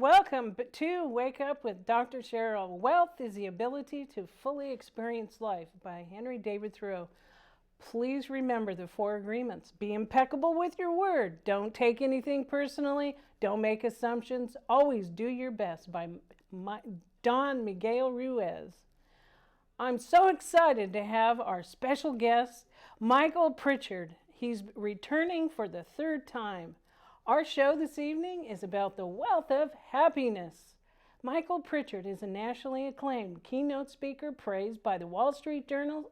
welcome to Wake Up with Dr. Cheryl. Wealth is the ability to fully experience life by Henry David Thoreau. Please remember the 4 agreements. Be impeccable with your word. Don't take anything personally. Don't make assumptions. Always do your best by Don Miguel Ruiz. I'm so excited to have our special guest, Michael Pritchard. He's returning for the 3rd time. Our show this evening is about the wealth of happiness. Michael Pritchard is a nationally acclaimed keynote speaker praised by the Wall Street Journal,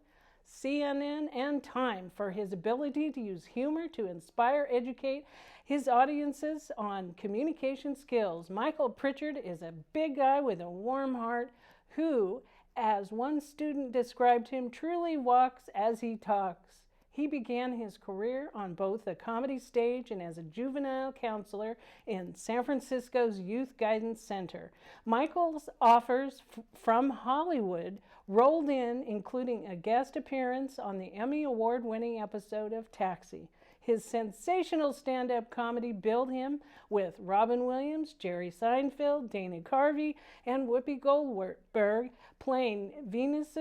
CNN, and Time for his ability to use humor to inspire, educate his audiences on communication skills. Michael Pritchard is a big guy with a warm heart who, as one student described him, truly walks as he talks. He began his career on both the comedy stage and as a juvenile counselor in San Francisco's Youth Guidance Center. Michael's offers from Hollywood rolled in, including a guest appearance on the Emmy Award-winning episode of Taxi. His sensational stand-up comedy billed him with Robin Williams, Jerry Seinfeld, Dana Carvey, and Whoopi Goldberg, playing venues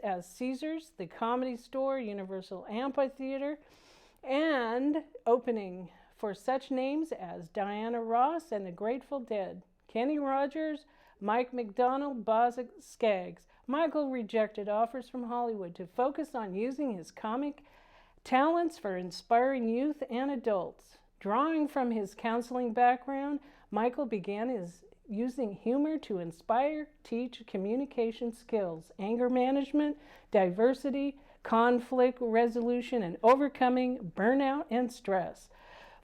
as Caesars, the Comedy Store, Universal Amphitheater, and opening for such names as Diana Ross and the Grateful Dead, Kenny Rogers, Mike McDonald, Boz Scaggs. Michael rejected offers from Hollywood to focus on using his comic talents for inspiring youth and adults. Drawing from his counseling background, Michael began using humor to inspire, teach communication skills, anger management, diversity, conflict resolution, and overcoming burnout and stress.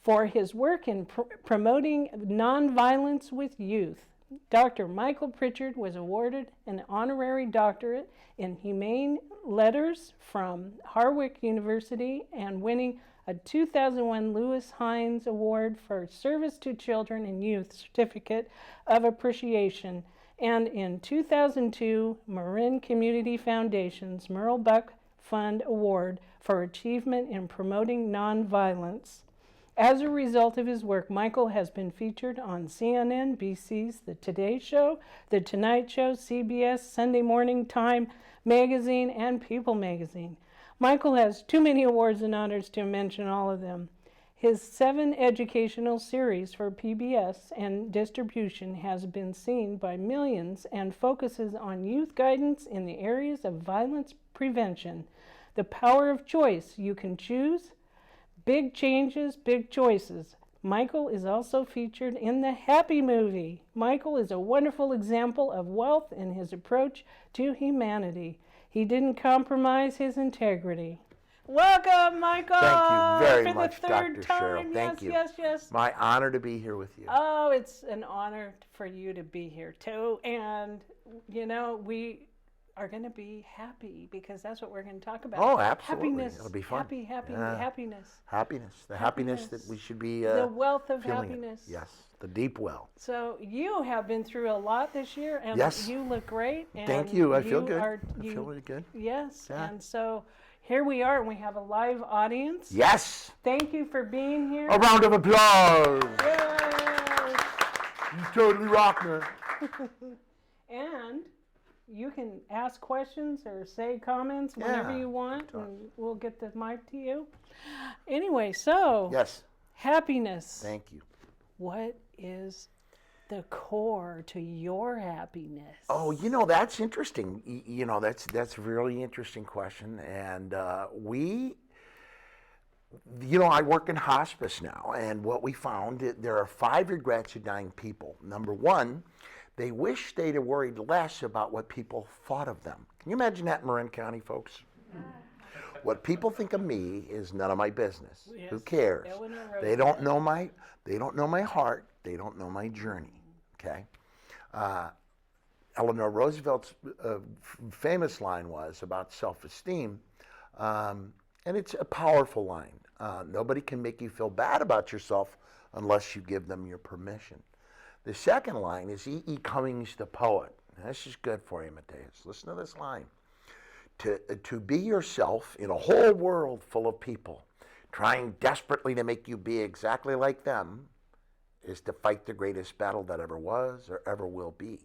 For his work in promoting nonviolence with youth, Dr. Michael Pritchard was awarded an honorary doctorate in humane letters from Harvard University and winning a 2001 Lewis Hines Award for Service to Children and Youth Certificate of Appreciation, and in 2002 Marin Community Foundation's Merle Buck Fund Award for Achievement in Promoting Nonviolence. As a result of his work, Michael has been featured on CNN, BC's The Today Show, The Tonight Show, CBS, Sunday Morning, Time Magazine, and People Magazine. Michael has too many awards and honors to mention all of them. His 7 educational series for PBS and distribution has been seen by millions and focuses on youth guidance in the areas of violence prevention. The power of choice. You can choose. Big changes, big choices. Michael is also featured in the Happy Movie. Michael is a wonderful example of wealth in his approach to humanity. He didn't compromise his integrity. Welcome, Michael. Thank you very much, For the 3rd Dr. time. Cheryl. Thank you. Yes. My honor to be here with you. Oh, it's an honor for you to be here too. And, we are going to be happy because that's what we're going to talk about. Oh, absolutely. Happiness. It'll be fun. Happiness. Happiness. The happiness that we should be the wealth of feeling happiness. It. Yes, the deep well. So you have been through a lot this year, and yes. You look great. And thank you. I feel good. I feel really good. Yes, yeah. And so here we are, and we have a live audience. Yes. Thank you for being here. A round of applause. Yes. You totally rock, man. And you can ask questions or say comments whenever you want, and we'll get the mic to you. Anyway, so yes, happiness. Thank you. What is the core to your happiness? Oh, that's interesting. That's a really interesting question, and I work in hospice now, and what we found, there are 5 regrets of dying people. Number 1. They wish they'd have worried less about what people thought of them. Can you imagine that in Marin County, folks? What people think of me is none of my business. Yes. Who cares? They don't know my heart. They don't know my journey. Okay. Eleanor Roosevelt's famous line was about self-esteem, and it's a powerful line. Nobody can make you feel bad about yourself unless you give them your permission. The second line is E.E. Cummings, the poet. And this is good for you, Mateus. Listen to this line. To be yourself in a whole world full of people trying desperately to make you be exactly like them is to fight the greatest battle that ever was or ever will be.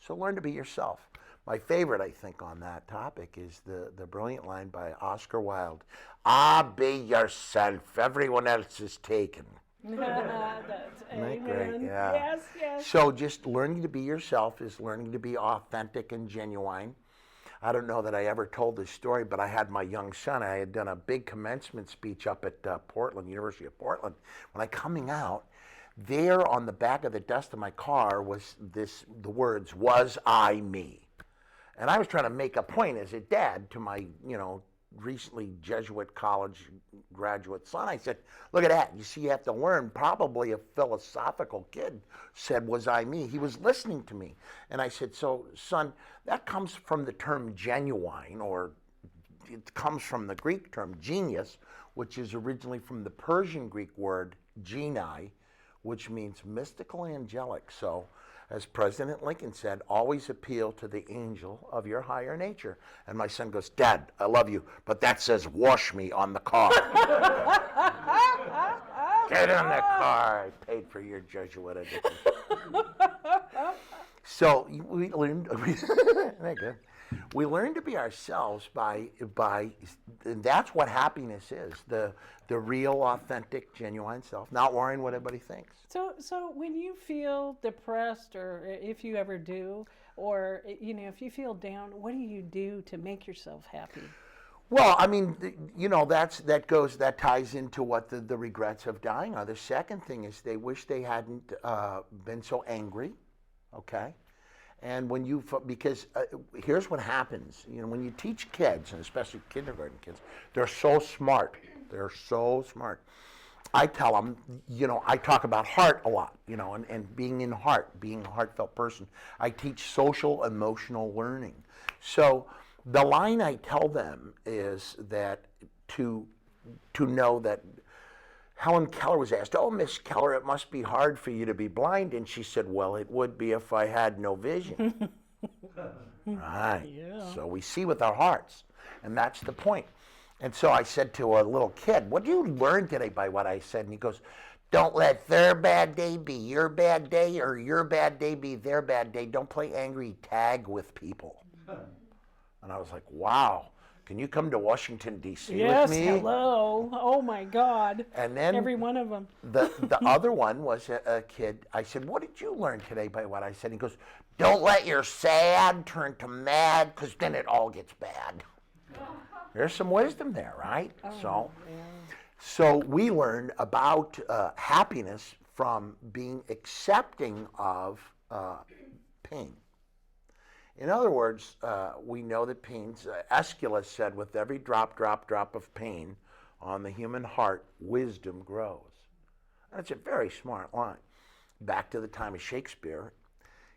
So learn to be yourself. My favorite, I think, on that topic is the brilliant line by Oscar Wilde. Ah, be yourself. Everyone else is taken. That's Isn't that amen. great? Yeah. Yes, yes. So just learning to be yourself is learning to be authentic and genuine. I don't know that I ever told this story, but I had my young son. I had done a big commencement speech up at Portland, University of Portland. When I coming out, there on the back of the dust of my car was the words, "Was I me?" And I was trying to make a point as a dad to my, recently Jesuit college graduate son. I said, look at that. You see, you have to learn. Probably a philosophical kid said, "Was I me?" He was listening to me. And I said, so son, that comes from the term genuine, or it comes from the Greek term genius, which is originally from the Persian Greek word geni, which means mystical angelic. So as President Lincoln said, always appeal to the angel of your higher nature. And my son goes, "Dad, I love you, but that says wash me on the car." Get in the car. I paid for your Jesuit education. So we learned, we learn to be ourselves by, and that's what happiness is, the real, authentic, genuine self, not worrying what everybody thinks. So when you feel depressed, or if you ever do, or if you feel down, what do you do to make yourself happy? Well, I mean, that ties into what the regrets of dying are. The second thing is they wish they hadn't been so angry, okay? And because here's what happens, when you teach kids, and especially kindergarten kids, they're so smart. They're so smart. I tell them, I talk about heart a lot, and being in heart, being a heartfelt person. I teach social emotional learning. So the line I tell them is that to know that Helen Keller was asked, "Oh, Miss Keller, it must be hard for you to be blind." And she said, "Well, it would be if I had no vision." Right. Yeah. So we see with our hearts, and that's the point. And so I said to a little kid, "What did you learn today by what I said?" And he goes, "Don't let their bad day be your bad day, or your bad day be their bad day. Don't play angry tag with people." And I was like, wow. Can you come to Washington, D.C. with me? Yes, hello. Oh, my God. And then every one of them. The other one was a kid. I said, "What did you learn today by what I said?" He goes, "Don't let your sad turn to mad, because then it all gets bad." There's some wisdom there, right? Oh, yeah. So we learn about happiness from being accepting of pain. In other words, we know that pains, Aeschylus said, with every drop of pain on the human heart, wisdom grows. That's a very smart line. Back to the time of Shakespeare,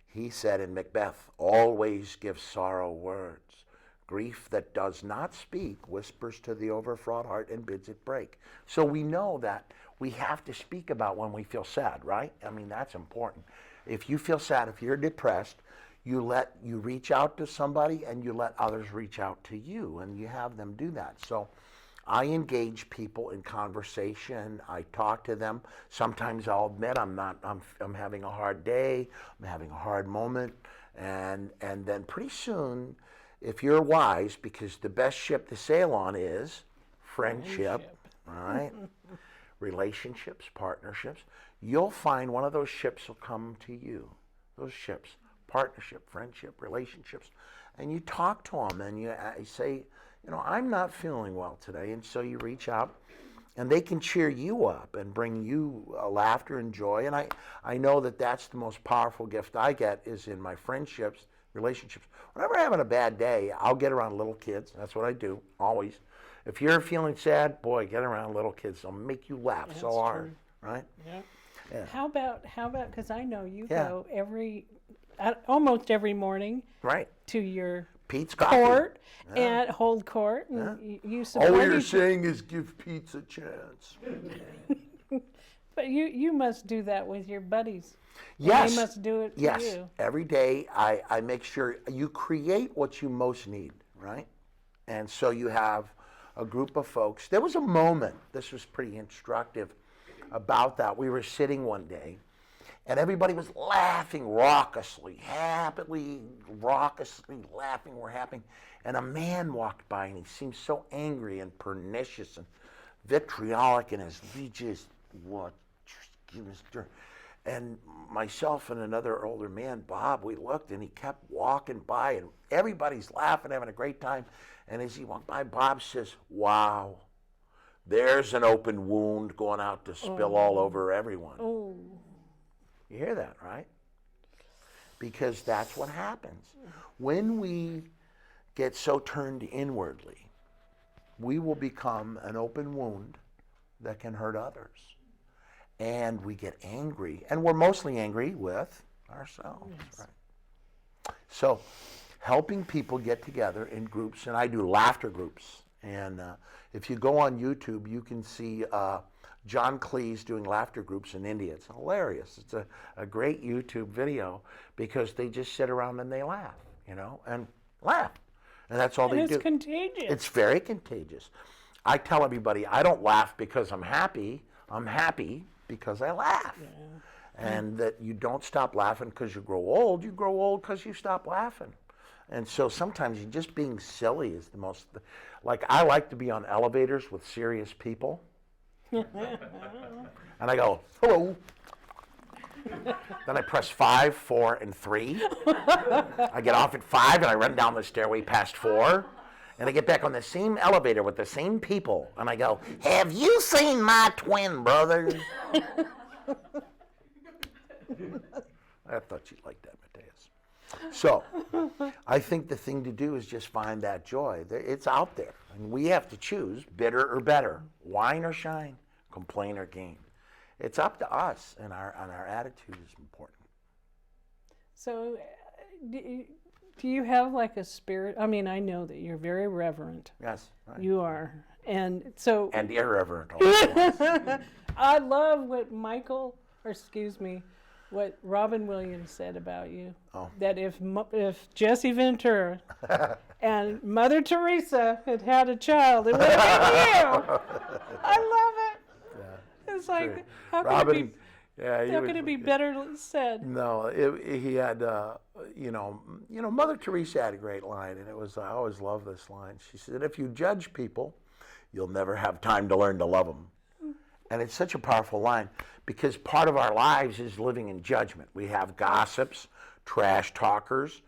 he said in Macbeth, "Always give sorrow words. Grief that does not speak whispers to the overfraught heart and bids it break." So we know that we have to speak about when we feel sad, right? I mean, that's important. If you feel sad, if you're depressed, you reach out to somebody, and you let others reach out to you, and you have them do that. So I engage people in conversation. I talk to them. Sometimes I'll admit I'm having a hard day, I'm having a hard moment, and then pretty soon, if you're wise, because the best ship to sail on is friendship, right? Relationships, partnerships. You'll find one of those ships will come to you. Those ships. Partnership, friendship, relationships, and you talk to them, and you say, "I'm not feeling well today," and so you reach out, and they can cheer you up and bring you laughter and joy. And I know that that's the most powerful gift I get is in my friendships, relationships. Whenever I'm having a bad day, I'll get around little kids. That's what I do, always. If you're feeling sad, boy, get around little kids. They'll make you laugh so hard, right? Yeah. Yeah. How about, because I know you go almost every morning, right, to your Pete's court and hold court, and you support. All you're saying is give Pete a chance. But you must do that with your buddies. Yes. They must do it for yes. you. Every day I make sure you create what you most need, right? And so you have a group of folks. There was a moment, this was pretty instructive, about that. We were sitting one day, And everybody was laughing raucously, happily, raucously laughing. We're happy. And a man walked by, and he seemed so angry and pernicious and vitriolic, and he just, what? And myself and another older man, Bob, we looked, and he kept walking by, and everybody's laughing, having a great time. And as he walked by, Bob says, wow, there's an open wound going out to spill all over everyone. Oh. You hear that, right? Because that's what happens. When we get so turned inwardly, we will become an open wound that can hurt others. And we get angry, and we're mostly angry with ourselves. Yes. Right? So helping people get together in groups, and I do laughter groups. And if you go on YouTube, you can see John Cleese doing laughter groups in India. It's hilarious. It's a great YouTube video because they just sit around and they laugh, and laugh. And that's all they do. It's contagious. It's very contagious. I tell everybody, I don't laugh because I'm happy. I'm happy because I laugh. Yeah. And that you don't stop laughing because you grow old. You grow old because you stop laughing. And so sometimes just being silly is the most, like I like to be on elevators with serious people. And I go, hello. Then I press 5, 4, and 3. I get off at 5 and I run down the stairway past 4. And I get back on the same elevator with the same people. And I go, have you seen my twin brother? I thought you'd like that, Mateus. So I think the thing to do is just find that joy. It's out there. And we have to choose bitter or better, wine or shine, complain or gain. It's up to us, and our attitude is important. So do you have like a spirit? I mean, I know that you're very reverent. Yes. Right. You are. And so... And irreverent. Also. I love what what Robin Williams said about you. Oh. That if Jesse Ventura and Mother Teresa had a child, it would have been you. I love it. Yeah, it's like, true. How could it be better said? No, he had, Mother Teresa had a great line, and I always love this line. She said, if you judge people, you'll never have time to learn to love them. And it's such a powerful line because part of our lives is living in judgment. We have gossips, trash talkers.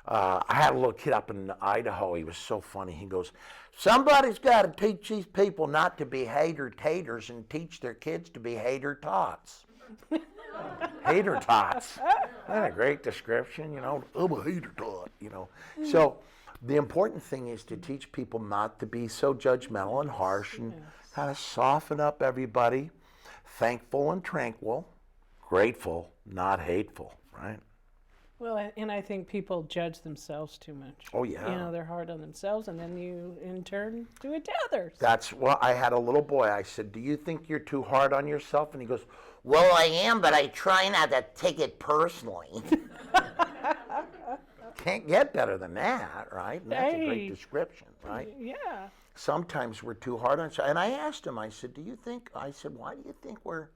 I had a little kid up in Idaho. He was so funny. He goes, somebody's got to teach these people not to be hater-taters and teach their kids to be hater-tots. Hater-tots. Isn't that a great description? I'm a hater-tot, So the important thing is to teach people not to be so judgmental and harsh and kind of soften up everybody, thankful and tranquil, grateful, not hateful, right? Well, and I think people judge themselves too much. Oh, yeah. They're hard on themselves, and then you, in turn, do it to others. I had a little boy. I said, do you think you're too hard on yourself? And he goes, well, I am, but I try not to take it personally. Can't get better than that, right? And that's a great description, right? Yeah. Sometimes we're too hard on ourselves. And I asked him, I said, why do you think we're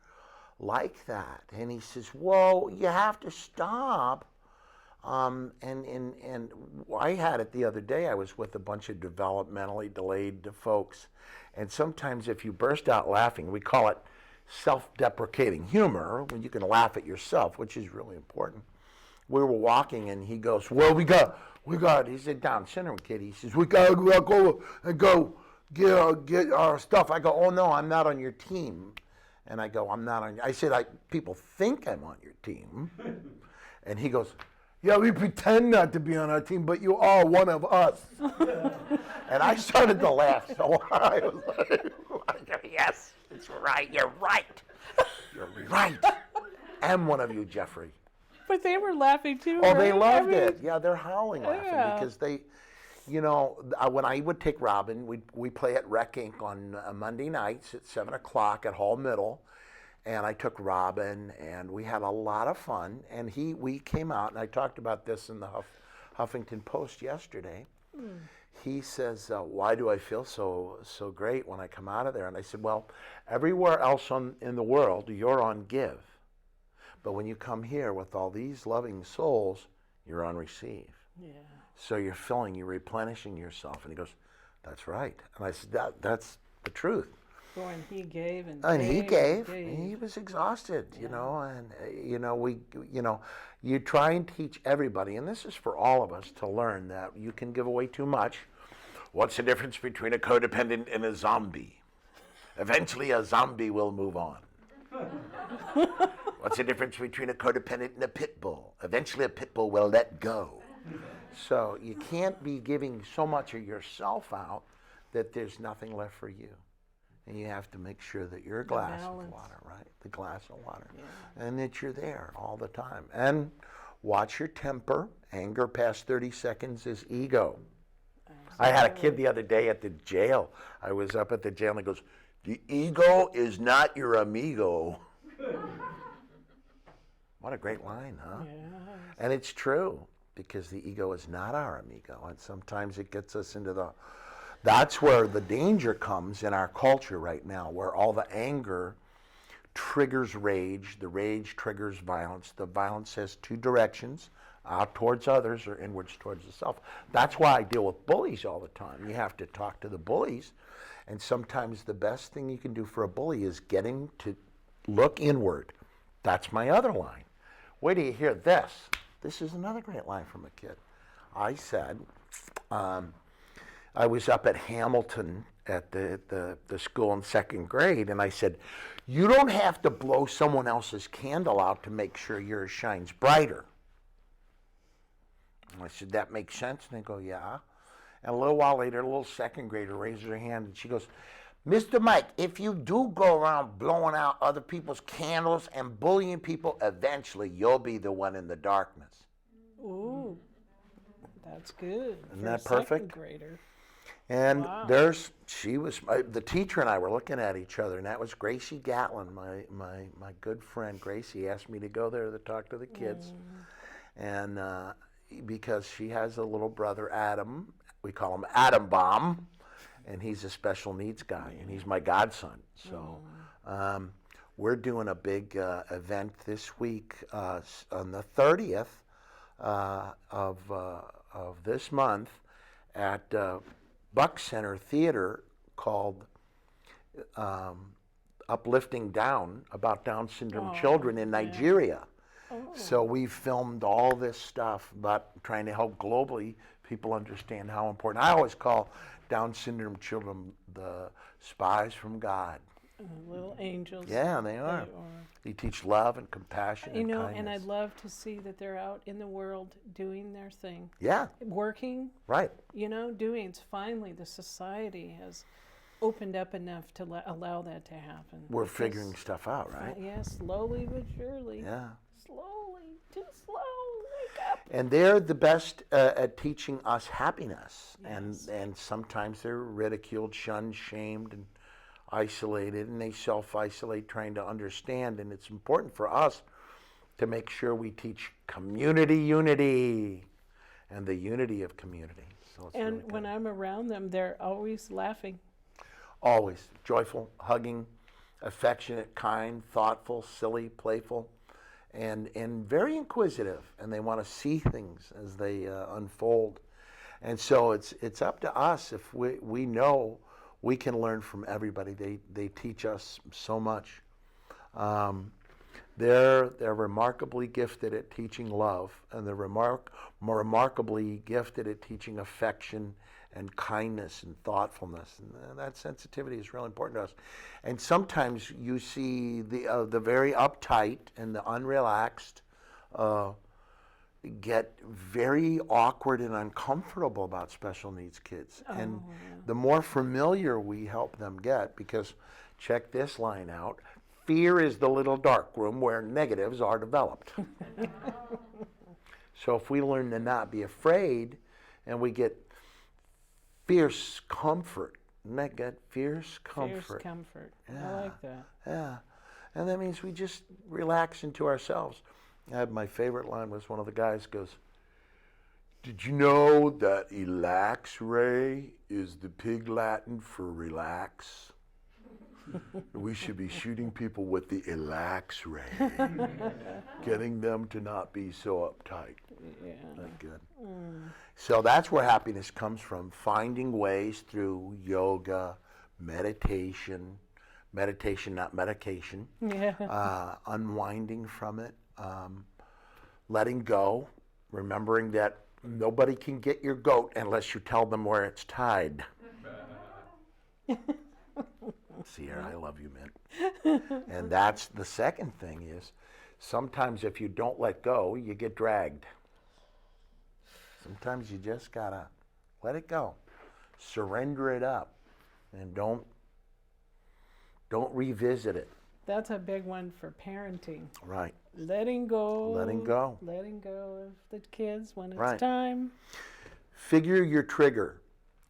like that? And he says, well, you have to stop. And I had it the other day. I was with a bunch of developmentally delayed folks. And sometimes if you burst out laughing, we call it self-deprecating humor, when you can laugh at yourself, which is really important. We were walking, and he goes, well, we got, he said, Down syndrome kid. He says, we got to go and get our stuff. I go, oh, no, I'm not on your team. And I go, I'm not on your, I said, people think I'm on your team. And he goes, yeah, we pretend not to be on our team, but you are one of us. And I started to laugh so hard. I was like, yes, it's right. You're right. You're right. I'm one of you, Jeffrey. But they were laughing too. Oh, they loved it. Yeah, they're howling laughing because they, when I would take Robin, we play at Rec Inc. on Monday nights at 7 o'clock at Hall Middle. And I took Robin, and we had a lot of fun. And we came out, and I talked about this in the Huffington Post yesterday. Mm. He says, why do I feel so great when I come out of there? And I said, well, everywhere else in the world, you're on give. But when you come here with all these loving souls, you're on receive. Yeah. So you're replenishing yourself. And he goes, that's right. And I said, that's the truth. Boy, and he gave and He gave gave. and gave. He was exhausted, Yeah. you know, and you try and teach everybody, and this is for all of us to learn that you can give away too much. What's the difference between a codependent and a zombie? Eventually, a zombie will move on. What's the difference between a codependent and a pit bull? Eventually, a pit bull will let go. So you can't be giving so much of yourself out that there's nothing left for you. And you have to make sure that you're a glass of water, right? The glass of water. Yeah. And that you're there all the time. And watch your temper. Anger past 30 seconds is ego. I had a kid the other day at the jail. I was up at the jail and he goes, the ego is not your amigo. What a great line, huh? Yes. And it's true, because the ego is not our amigo. And sometimes it gets us into that's where the danger comes in our culture right now, where all the anger triggers rage, the rage triggers violence. The violence has two directions, out towards others or inwards towards the self. That's why I deal with bullies all the time. You have to talk to the bullies, and sometimes the best thing you can do for a bully is getting to look inward. That's my other line. Wait till you hear this. This is another great line from a kid. I said, I was up at Hamilton at the school in second grade, and I said, you don't have to blow someone else's candle out to make sure yours shines brighter. And I said, that makes sense? And they go, yeah. And a little while later, a little second grader raises her hand, and she goes, Mr. Mike, if you do go around blowing out other people's candles and bullying people, eventually you'll be the one in the darkness. Ooh, that's good. Isn't that perfect? Second grader. And Wow. the teacher and I were looking at each other, and that was Gracie Gatlin, my good friend. Gracie asked me to go there to talk to the kids, and because she has a little brother, Adam. We call him Adam Bomb, and he's a special needs guy, and he's my godson. So we're doing a big event this week on the 30th of this month at Buck Center Theater called Uplifting Down, about Down syndrome children in Nigeria. So we've filmed all this stuff about trying to help globally people understand how important. I always call Down syndrome children the spies from God. Little angels. Yeah, they are. They teach love and compassion and kindness. And I'd love to see that they're out in the world doing their thing. Yeah. Working. Right. Doing. It's finally the society has opened up enough to allow that to happen. We're figuring stuff out, right? Yeah, slowly but surely. Yeah. Slowly, too slow. Wake up. And they're the best at teaching us happiness. Yes. And sometimes they're ridiculed, shunned, shamed, and isolated, and they self-isolate trying to understand. And it's important for us to make sure we teach community unity and the unity of community. So it's And really when I'm around them, they're always laughing. always joyful, hugging, affectionate, kind, thoughtful, silly, playful, and very inquisitive, and they want to see things as they unfold. And so it's up to us. If we know we can learn from everybody. They teach us so much. They're remarkably gifted at teaching love, and they're remarkably gifted at teaching affection and kindness and thoughtfulness, and that sensitivity is really important to us. And sometimes you see the very uptight and the unrelaxed get very awkward and uncomfortable about special needs kids. And the more familiar we help them get, because check this line out, fear is the little dark room where negatives are developed. So if we learn to not be afraid, and we get fierce comfort, isn't that good? Fierce comfort. Fierce comfort. Yeah. I like that. Yeah. And that means we just relax into ourselves. My favorite line was one of the guys goes, "Did you know that elax ray is the pig Latin for relax?" We should be shooting people with the relax ray, getting them to not be so uptight. Yeah. Not good. So that's where happiness comes from, finding ways through yoga, meditation, not medication, Yeah. unwinding from it, letting go, remembering that nobody can get your goat unless you tell them where it's tied. Sierra, I love you, man. And that's the second thing is, sometimes if you don't let go, you get dragged. Sometimes you just gotta let it go, surrender it up, and don't revisit it. That's a big one for parenting. Right. Letting go. Letting go. Letting go of the kids when it's Right. time. Figure your trigger.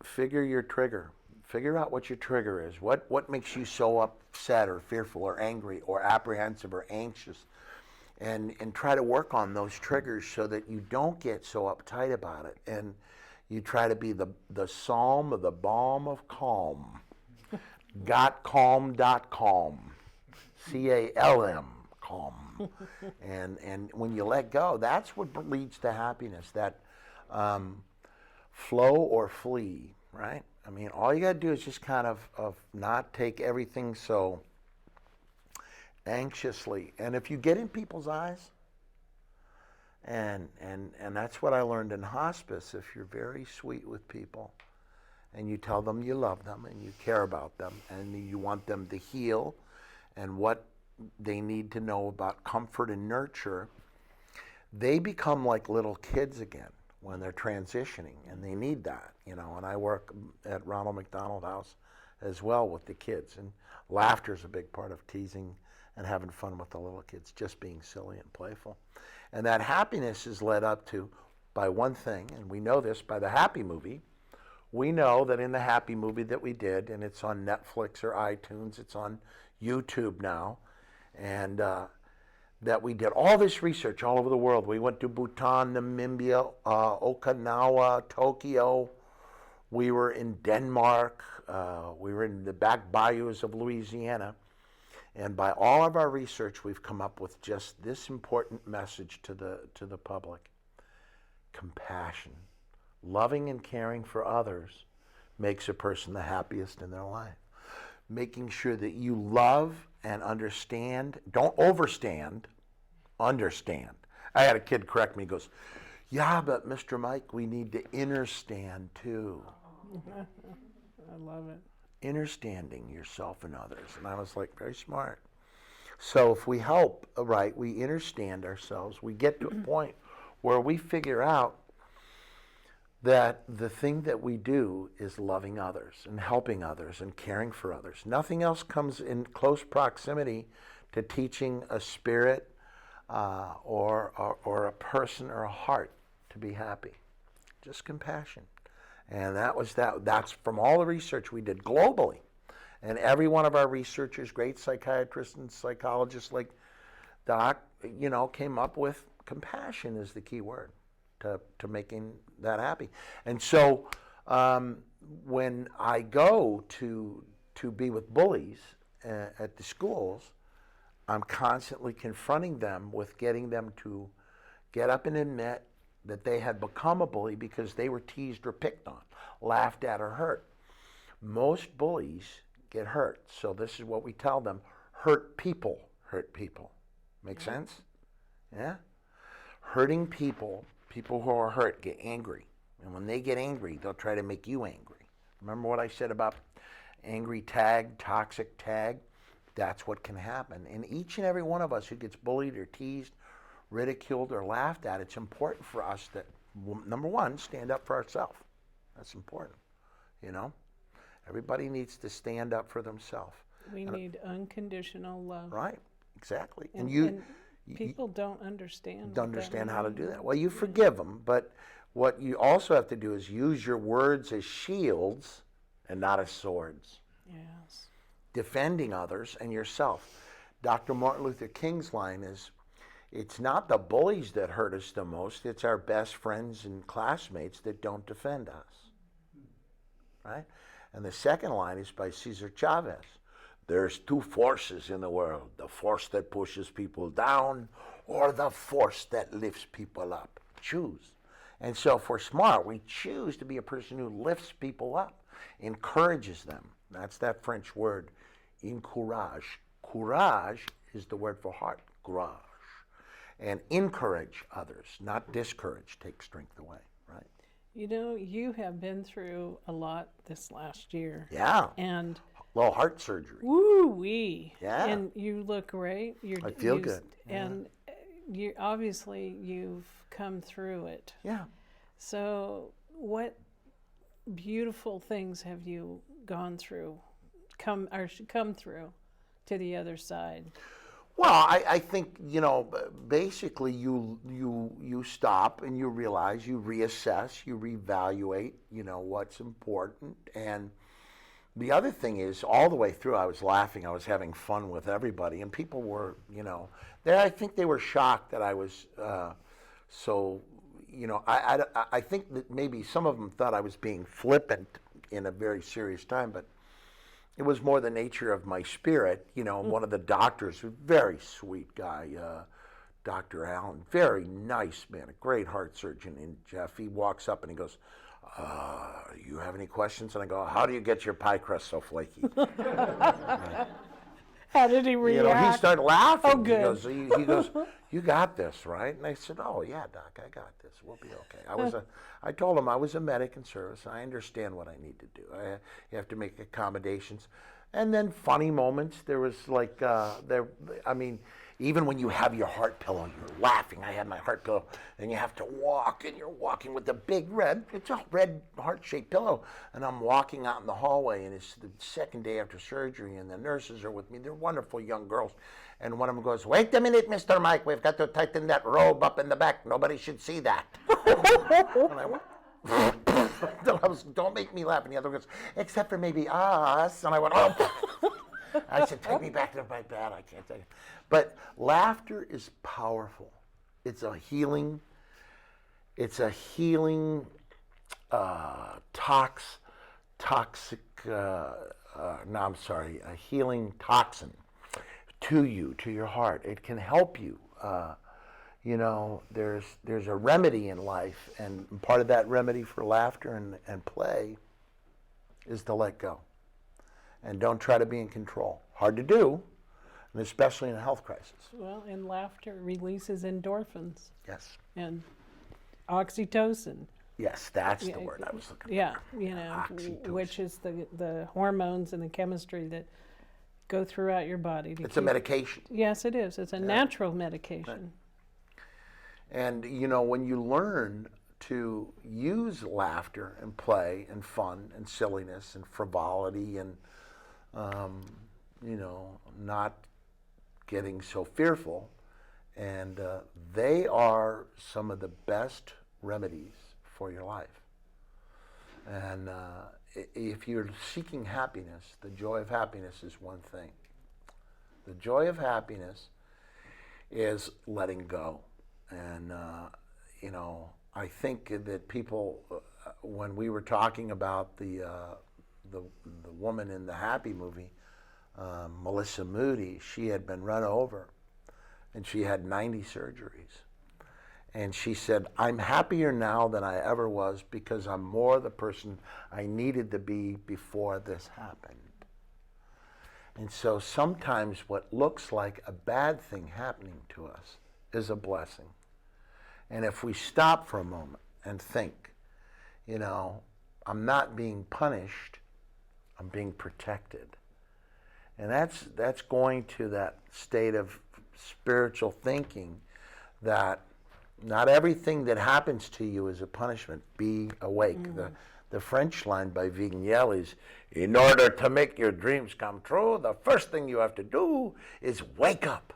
Figure your trigger. Figure out what your trigger is. What makes you so upset or fearful or angry or apprehensive or anxious? And try to work on those triggers so that you don't get so uptight about it. And you try to be the psalm of the balm of calm. Gotcalm.calm. CALM, calm. And when you let go, that's what leads to happiness, that flow or flee, right? I mean, all you got to do is just kind of not take everything so anxiously. And if you get in people's eyes, and that's what I learned in hospice, if you're very sweet with people and you tell them you love them and you care about them and you want them to heal and what they need to know about comfort and nurture, they become like little kids again when they're transitioning, and they need that, you know. And I work at Ronald McDonald House as well with the kids, and laughter is a big part of teasing and having fun with the little kids, just being silly and playful. And that happiness is led up to by one thing, and we know this by the Happy movie. We know that in the Happy movie that we did, and it's on Netflix or iTunes, it's on YouTube now, and that we did all this research all over the world. We went to Bhutan, Namibia, Okinawa, Tokyo. We were in Denmark. We were in the back bayous of Louisiana. And by all of our research, we've come up with just this important message to the public. Compassion. Loving and caring for others makes a person the happiest in their life. Making sure that you love and understand, don't overstand, understand. I had a kid correct me, he goes, yeah, but Mr. Mike, we need to understand too. I love it. Understanding yourself and others. And I was like, very smart. So if we help, right, we understand ourselves, we get to a point where we figure out that the thing that we do is loving others and helping others and caring for others. Nothing else comes in close proximity to teaching a spirit or a person or a heart to be happy. Just compassion. And that's from all the research we did globally. And every one of our researchers, great psychiatrists and psychologists like Doc, came up with compassion as the key word to making that happy. And so when I go to be with bullies at the schools, I'm constantly confronting them with getting them to get up and admit that they had become a bully because they were teased or picked on, laughed at, or hurt. Most bullies get hurt. So this is what we tell them: hurt people hurt people. Make sense? Yeah? Hurting people who are hurt get angry. And when they get angry, they'll try to make you angry. Remember what I said about angry tag, toxic tag? That's what can happen. And each and every one of us who gets bullied or teased, ridiculed or laughed at, it's important for us that, number one, stand up for ourselves. That's important, Everybody needs to stand up for themselves. We need unconditional love. Right, exactly. And people don't understand. Don't understand how to do that. Well, you forgive them, but what you also have to do is use your words as shields and not as swords. Yes. Defending others and yourself. Dr. Martin Luther King's line is, it's not the bullies that hurt us the most, it's our best friends and classmates that don't defend us. Right? And the second line is by Cesar Chavez. There's two forces in the world, the force that pushes people down or the force that lifts people up. Choose. And so if we're smart, we choose to be a person who lifts people up, encourages them. That's that French word, encourage. Courage is the word for heart, courage. And encourage others, not discourage, take strength away, right? You know, you have been through a lot this last year. Yeah. And a little heart surgery. woo-wee. Yeah. And you look great. I feel good. And you obviously you've come through it. Yeah. So what beautiful things have you gone through, come through to the other side? Well, I think, basically you stop and you realize, you reassess, you reevaluate, what's important. And the other thing is, all the way through, I was laughing, I was having fun with everybody, and people were, I think they were shocked that I was so, I think that maybe some of them thought I was being flippant in a very serious time, but it was more the nature of my spirit. One of the doctors, a very sweet guy, Dr. Allen, very nice man, a great heart surgeon. And Jeff, he walks up and he goes, you have any questions? And I go, how do you get your pie crust so flaky? How did he react? He started laughing. Oh, good. He goes, you got this, right? And I said, oh, yeah, Doc, I got this. We'll be okay. I told him I was a medic in service. I understand what I need to do. You have to make accommodations. And then funny moments. There was even when you have your heart pillow, you're laughing. I had my heart pillow, and you have to walk, and you're walking with the big it's a red heart-shaped pillow. And I'm walking out in the hallway, and it's the second day after surgery, and the nurses are with me. They're wonderful young girls. And one of them goes, wait a minute, Mr. Mike, we've got to tighten that robe up in the back. Nobody should see that. And I went, don't make me laugh. And the other goes, except for maybe us. And I went, oh. I said, take me back to my bed. I can't take it. But laughter is powerful. It's a healing a healing toxin to you, to your heart. It can help you. There's a remedy in life, and part of that remedy for laughter and play is to let go. And don't try to be in control. Hard to do, and especially in a health crisis. Well, and laughter releases endorphins. Yes. And oxytocin. Yes, that's the word I was looking for. Yeah, Oxytocin. which is the hormones and the chemistry that go throughout your body. It's a medication. Yes, it is. It's a natural medication. Right. And, when you learn to use laughter and play and fun and silliness and frivolity and, not getting so fearful, and they are some of the best remedies for your life. And if you're seeking happiness, the joy of happiness is one thing. The joy of happiness is letting go. And, I think that people, when we were talking about the woman in the Happy movie, Melissa Moody, she had been run over, and she had 90 surgeries. And she said, I'm happier now than I ever was because I'm more the person I needed to be before this happened. And so sometimes what looks like a bad thing happening to us is a blessing. And if we stop for a moment and think, I'm not being punished, I'm being protected. And that's going to that state of spiritual thinking that not everything that happens to you is a punishment. Be awake. Mm-hmm. The French line by Vignel is, in order to make your dreams come true, the first thing you have to do is wake up.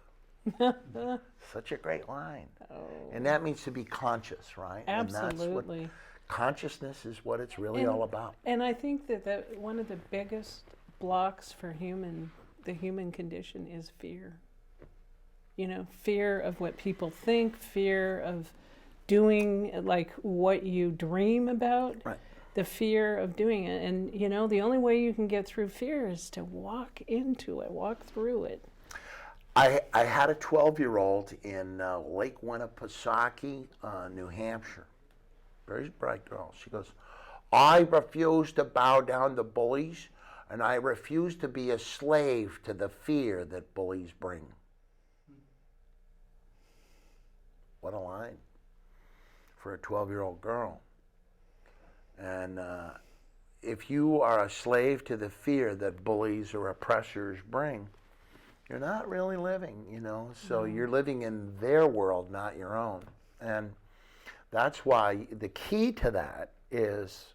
Such a great line. Oh. And that means to be conscious, right? Absolutely. And consciousness is what it's really all about. And I think that one of the biggest blocks for the human condition is fear. Fear of what people think, fear of doing like what you dream about. Right. the fear of doing it. And, you know, the only way you can get through fear is to walk into it, walk through it. I had a 12-year-old in Lake Winnipesaukee, New Hampshire. Very bright girl. She goes, I refuse to bow down to bullies, and I refuse to be a slave to the fear that bullies bring. What a line for a 12-year-old girl. And if you are a slave to the fear that bullies or oppressors bring, you're not really living, you know. So you're living in their world, not your own. And that's why the key to that is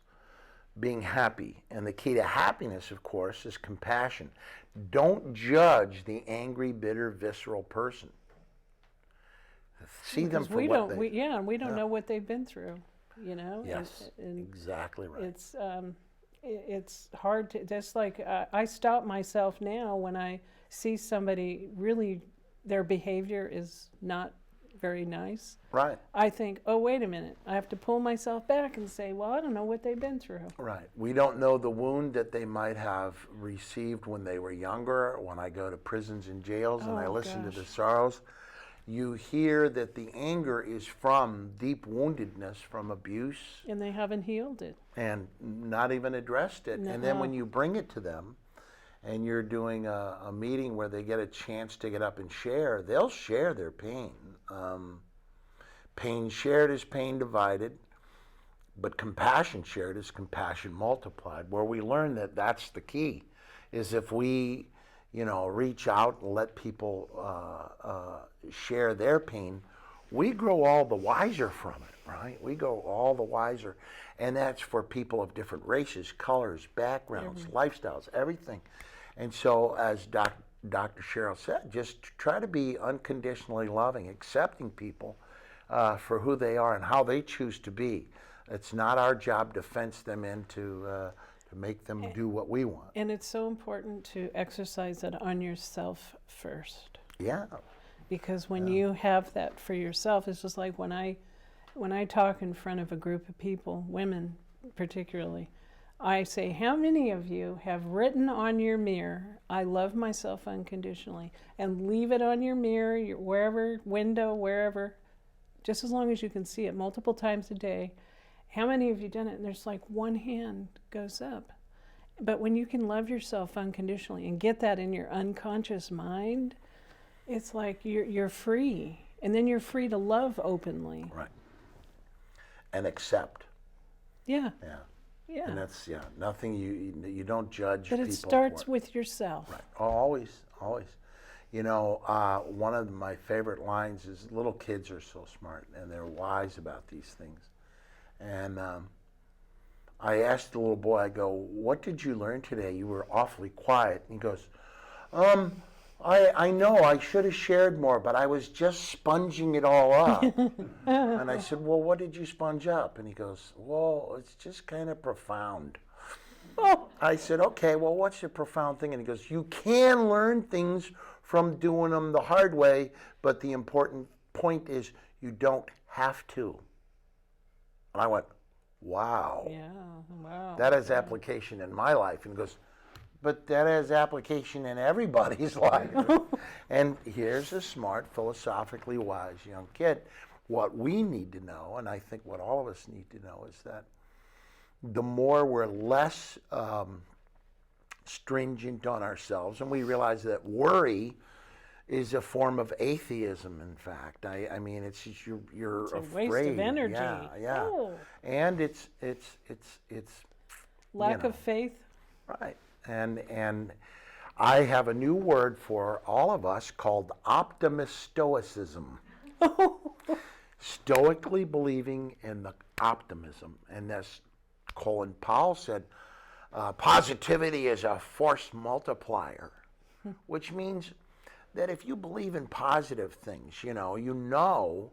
being happy. And the key to happiness, of course, is compassion. Don't judge the angry, bitter, visceral person. See them for what they... we don't know what they've been through, you know. Yes, exactly right. It's hard to, just like I stop myself now when I see somebody really, their behavior is not very nice. Right. I think, oh, wait a minute. I have to pull myself back and say, well, I don't know what they've been through. Right. We don't know the wound that they might have received when they were younger. When I go to prisons and jails and I listen to the sorrows, you hear that the anger is from deep woundedness from abuse. And they haven't healed it. And not even addressed it. No. And then when you bring it to them, and you're doing a meeting where they get a chance to get up and share, they'll share their pain. Pain shared is pain divided, but compassion shared is compassion multiplied, where we learn that that's the key, is if we, you know, reach out and let people share their pain, we grow all the wiser from it, right? We go all the wiser. And that's for people of different races, colors, backgrounds, lifestyles, everything. And so, as Dr. Cheryl said, just try to be unconditionally loving, accepting people for who they are and how they choose to be. It's not our job to fence them into to make them do what we want. And it's so important to exercise it on yourself first. Yeah. Because when you have that for yourself, it's just like when I talk in front of a group of people, women particularly, I say, how many of you have written on your mirror, I love myself unconditionally, and leave it on your mirror, wherever, window, wherever, just as long as you can see it multiple times a day. How many of you done it? And there's like one hand goes up. But when you can love yourself unconditionally and get that in your unconscious mind, it's like you're free. And then you're free to love openly. Right. And accept. Yeah. Yeah. Yeah. And that's, nothing, you don't judge but people. But it starts for it. with yourself. Right. Oh, always, always. You know, one of my favorite lines is, little kids are so smart and they're wise about these things. And I asked the little boy, I go, what did you learn today? You were awfully quiet. And he goes, I know I should have shared more, but I was just sponging it all up. And I said, well, what did you sponge up? And he goes, well, it's just kind of profound. I said, okay, well, what's your profound thing? And he goes, you can learn things from doing them the hard way, but the important point is you don't have to. And I went, wow. Yeah, wow. That has application in my life. And he goes, but that has application in everybody's life. And here's a smart, philosophically wise young kid. What we need to know, and I think what all of us need to know, is that the more we're less stringent on ourselves, and we realize that worry is a form of atheism, in fact. I mean, it's just you're it's a afraid. Waste of energy. Yeah. Oh. And it's lack of faith. Right. And I have a new word for all of us called optimist stoicism. Stoically believing in the optimism. And as Colin Powell said, positivity is a force multiplier, which means that if you believe in positive things, you know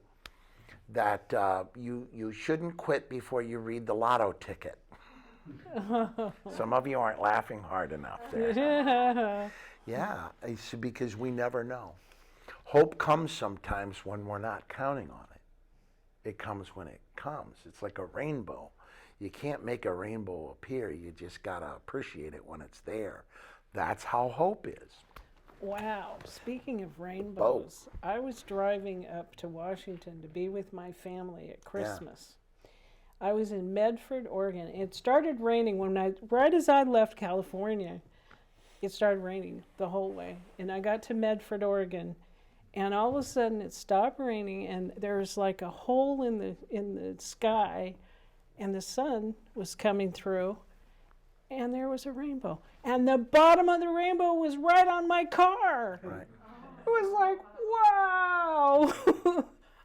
that you shouldn't quit before you read the lotto ticket. Some of you aren't laughing hard enough there. Yeah, it's because we never know. Hope comes sometimes when we're not counting on it. It comes when it comes. It's like a rainbow. You can't make a rainbow appear. You just got to appreciate it when it's there. That's how hope is. Wow. Speaking of rainbows, I was driving up to Washington to be with my family at Christmas. I was in Medford, Oregon. It started raining right as I left California. It started raining the whole way. And I got to Medford, Oregon, and all of a sudden it stopped raining, and there was like a hole in the sky, and the sun was coming through, and there was a rainbow. And the bottom of the rainbow was right on my car. Right. It was like,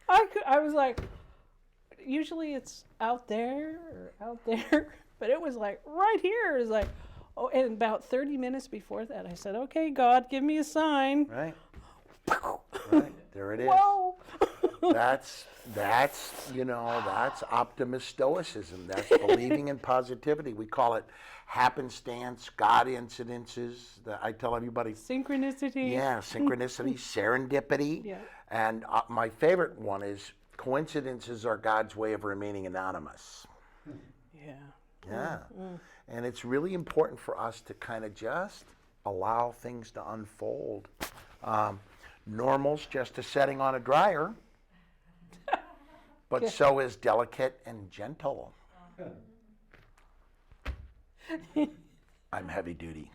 wow. I was like, usually it's out there or out there, but it was like right here. It was like, oh, and about 30 minutes before that, I said, okay, God, give me a sign. Right. Right. There it is. Whoa. That's optimist stoicism. That's believing in positivity. We call it happenstance, God incidences. I tell everybody. Synchronicity. Yeah, synchronicity, serendipity. Yeah. And my favorite one is coincidences are God's way of remaining anonymous. Yeah. Yeah. And it's really important for us to kind of just allow things to unfold. Normal's just a setting on a dryer, but so is delicate and gentle. I'm heavy duty.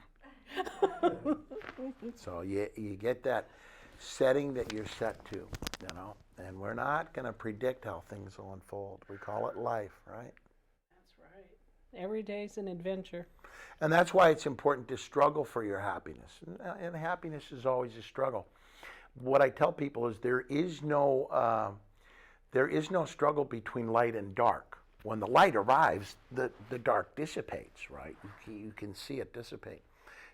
So you get that setting that you're set to, and we're not going to predict how things will unfold. We call it life, right? That's right. Every day's an adventure. And that's why it's important to struggle for your happiness. And happiness is always a struggle. What I tell people is there is no struggle between light and dark. When the light arrives, the dark dissipates, right? You can see it dissipate.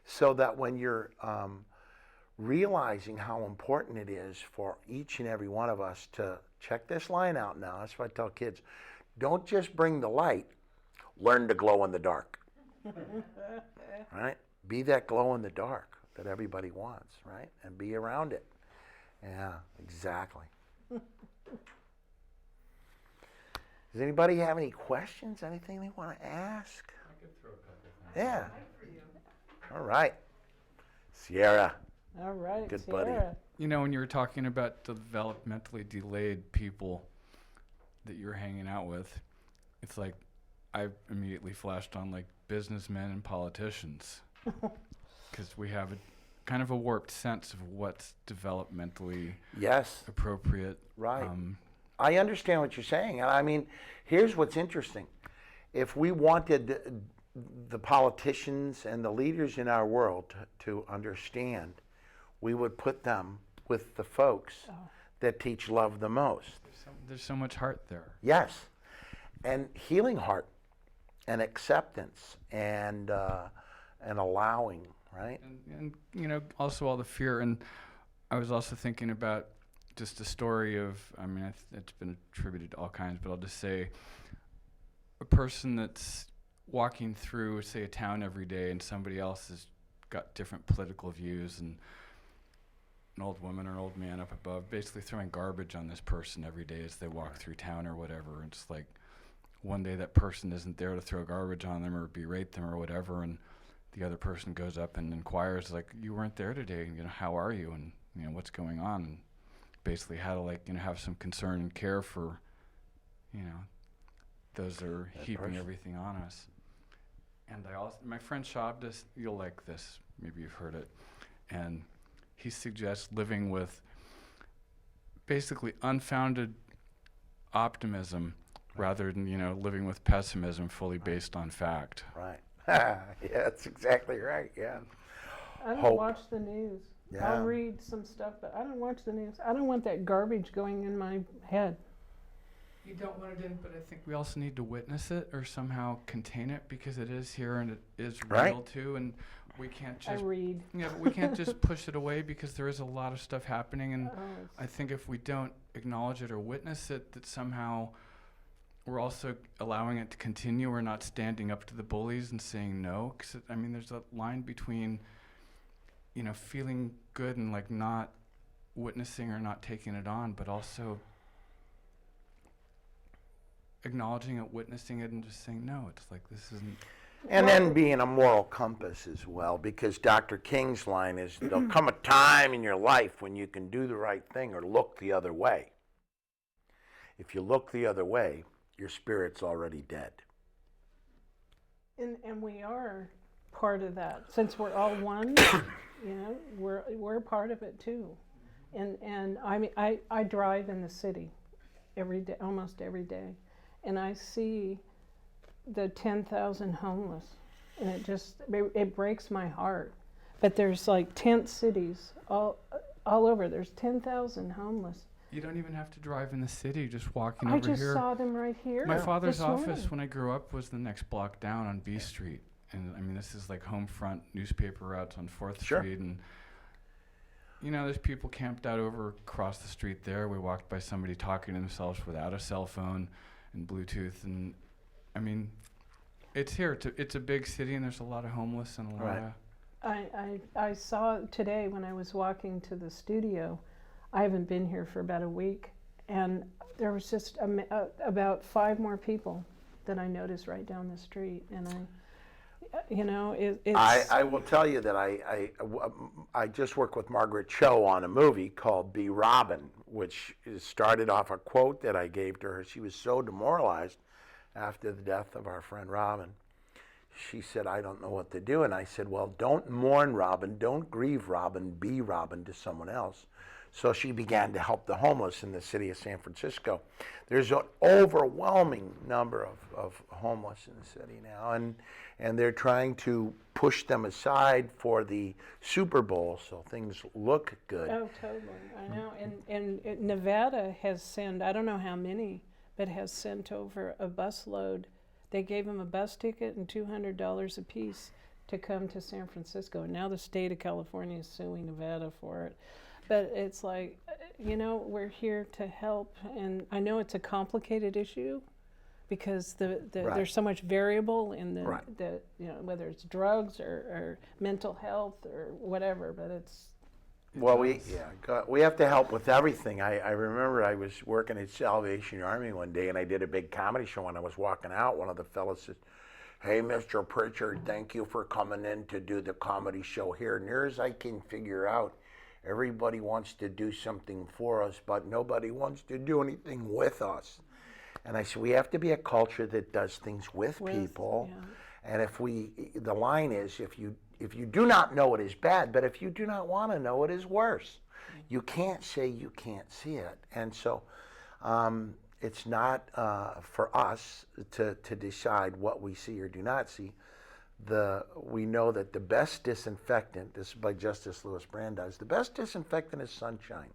So that when you're realizing how important it is for each and every one of us to check this line out now. That's what I tell kids. Don't just bring the light, learn to glow in the dark. Right? Be that glow in the dark that everybody wants, right? And be around it. Yeah, exactly. Does anybody have any questions? Anything they want to ask? I could throw a couple things. Yeah. All right. Sierra. All right. Good Sierra. buddy. You know, when you were talking about developmentally delayed people that you're hanging out with, it's like I immediately flashed on like businessmen and politicians because we have a kind of a warped sense of what's developmentally Yes. appropriate. Right. I understand what you're saying. And I mean, here's what's interesting. If we wanted the politicians and the leaders in our world to understand, we would put them with the folks that teach love the most. There's so much heart there. Yes. And healing heart and acceptance and allowing, right? And you know, also all the fear. And I was also thinking about just a story of, I mean, it's been attributed to all kinds, but I'll just say a person that's walking through, say, a town every day and somebody else has got different political views, and an old woman or an old man up above basically throwing garbage on this person every day as they walk through town or whatever. And it's like one day that person isn't there to throw garbage on them or berate them or whatever, and the other person goes up and inquires, like, you weren't there today, you know, how are you, and, you know, what's going on, and basically how to, like, you know, have some concern and care for, you know, those that are heaping everything on us. And I also, my friend Shabdas, you'll like this, maybe you've heard it, and he suggests living with basically unfounded optimism rather than, you know, living with pessimism fully based on fact. Right. Yeah, that's exactly right. Yeah. I don't Hope. watch the news. Yeah. I'll read some stuff, but I don't watch the news. I don't want that garbage going in my head. You don't want it in, but I think we also need to witness it or somehow contain it because it is here and it is Right. real too, and we can't I just read. yeah, but we can't just push it away because there is a lot of stuff happening, and Oh, I think if we don't acknowledge it or witness it, that somehow we're also allowing it to continue. We're not standing up to the bullies and saying no, because I mean, there's a line between, you know, feeling good and like not witnessing or not taking it on, but also acknowledging it, witnessing it, and just saying, no, it's like, this isn't. And then being a moral compass as well, because Dr. King's line is, there'll come a time in your life when you can do the right thing or look the other way. If you look the other way, your spirit's already dead. And we are part of that. Since we're all one, you know, we're part of it too. And I mean, I drive in the city every day, almost every day, and I see the 10,000 homeless, and it breaks my heart. But there's like tent cities all over. There's 10,000 homeless. You don't even have to drive in the city, just walking I over just here. saw them right here. My father's this office morning. when I grew up was the next block down on B Street. And I mean, this is like home front newspaper routes on 4th Sure. Street. And, you know, there's people camped out over across the street there. We walked by somebody talking to themselves without a cell phone and Bluetooth. And, I mean, it's here. It's a big city, and there's a lot of homeless and a lot of... I saw today when I was walking to the studio. I haven't been here for about a week, and there was just about 5 more people that I noticed right down the street. And you know, it's... I will tell you that I just worked with Margaret Cho on a movie called Be Robin, which started off a quote that I gave to her. She was so demoralized after the death of our friend Robin. She said, I don't know what to do. And I said, well, don't mourn Robin, don't grieve Robin, be Robin to someone else. So she began to help the homeless in the city of San Francisco. There's an overwhelming number of homeless in the city now, and they're trying to push them aside for the Super Bowl so things look good. Oh, totally. I know. And Nevada has sent, I don't know how many, but has sent over a busload. They gave them a bus ticket and $200 a piece to come to San Francisco. And now the state of California is suing Nevada for it. But it's like, you know, we're here to help. And I know it's a complicated issue because Right. there's so much variable in Right. the you know, whether it's drugs or mental health or whatever, but it's... Well, we have to help with everything. I remember I was working at Salvation Army one day, and I did a big comedy show. When I was walking out, one of the fellas said, hey, Mr. Pritchard, thank you for coming in to do the comedy show here. Near as I can figure out, everybody wants to do something for us, but nobody wants to do anything with us. And I said, we have to be a culture that does things with people. Yeah. And the line is, if you do not know it is bad, but if you do not want to know it is worse. You can't say you can't see it. And so it's not for us to decide what we see or do not see. We know that the best disinfectant, this is by Justice Louis Brandeis, the best disinfectant is sunshine.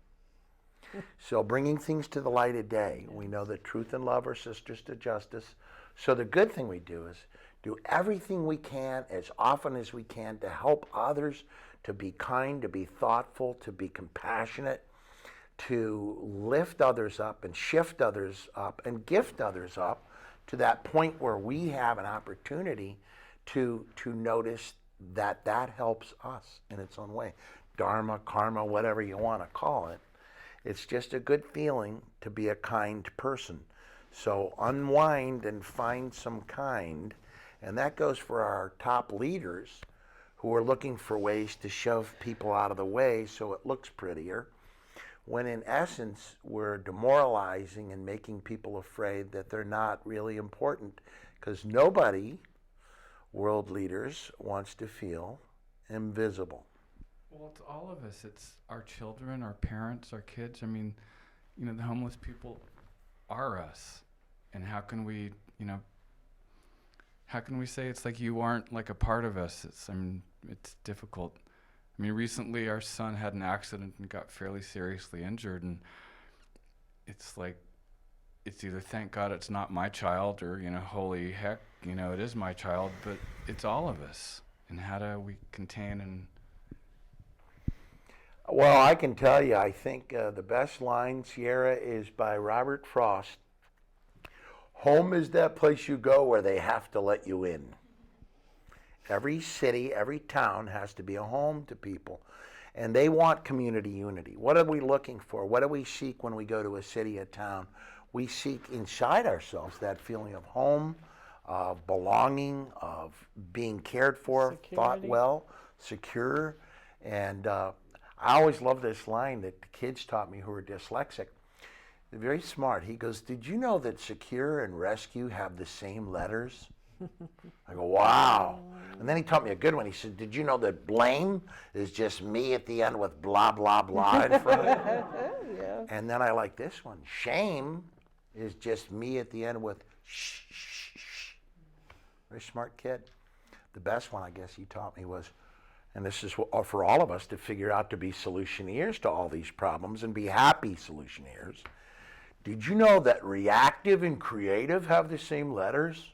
So bringing things to the light of day, we know that truth and love are sisters to justice. So the good thing we do is do everything we can as often as we can to help others, to be kind, to be thoughtful, to be compassionate, to lift others up and shift others up and gift others up to that point where we have an opportunity to notice that helps us in its own way. Dharma, karma, whatever you want to call it. It's just a good feeling to be a kind person. So unwind and find some kind. And that goes for our top leaders who are looking for ways to shove people out of the way so it looks prettier, when in essence we're demoralizing and making people afraid that they're not really important, because nobody, world leaders, wants to feel invisible. Well, it's all of us. It's our children, our parents, our kids. I mean, you know, the homeless people are us. And how can we, you know, how can we say it's like you aren't like a part of us? It's difficult. I mean, recently our son had an accident and got fairly seriously injured, and it's like, it's either thank God it's not my child, or, you know, holy heck, you know, it is my child, but it's all of us. And how do we contain and... Well, I can tell you, I think the best line, Sierra, is by Robert Frost. Home is that place you go where they have to let you in. Every city, every town has to be a home to people. And they want community unity. What are we looking for? What do we seek when we go to a city, a town? we seek inside ourselves that feeling of home, of belonging, of being cared for, thought Security. well, secure. And I always love this line that the kids taught me who are dyslexic. They're very smart. He goes, did you know that secure and rescue have the same letters? I go, wow. And then he taught me a good one. He said, did you know that blame is just me at the end with blah, blah, blah in front of it? Yeah. And then I like this one. Shame is just me at the end with shh, shh, shh. Very smart kid. The best one, I guess, he taught me was, and this is for all of us to figure out to be solutioneers to all these problems and be happy solutioneers. Did you know that reactive and creative have the same letters?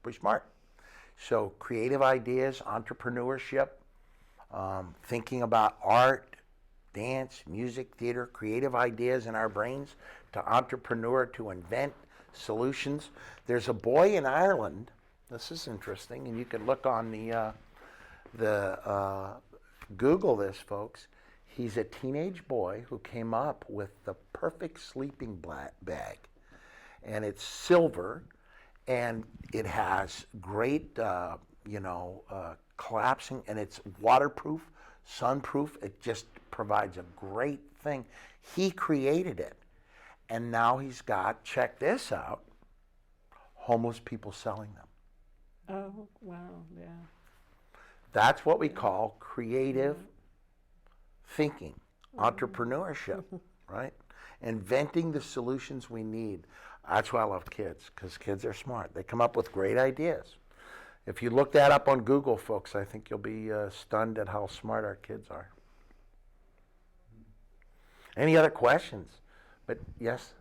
Pretty smart. So creative ideas, entrepreneurship, thinking about art, dance, music, theater, creative ideas in our brains, to entrepreneur, to invent solutions. There's a boy in Ireland, this is interesting, and you can look on the Google this, folks. He's a teenage boy who came up with the perfect sleeping bag. And it's silver, and it has great, collapsing, and it's waterproof, sunproof. It just provides a great thing. He created it, and now he's got, check this out, homeless people selling them. Oh, wow, yeah. That's what we call creative thinking, entrepreneurship, right? Inventing the solutions we need. That's why I love kids, because kids are smart. They come up with great ideas. If you look that up on Google, folks, I think you'll be stunned at how smart our kids are. Any other questions? But yes?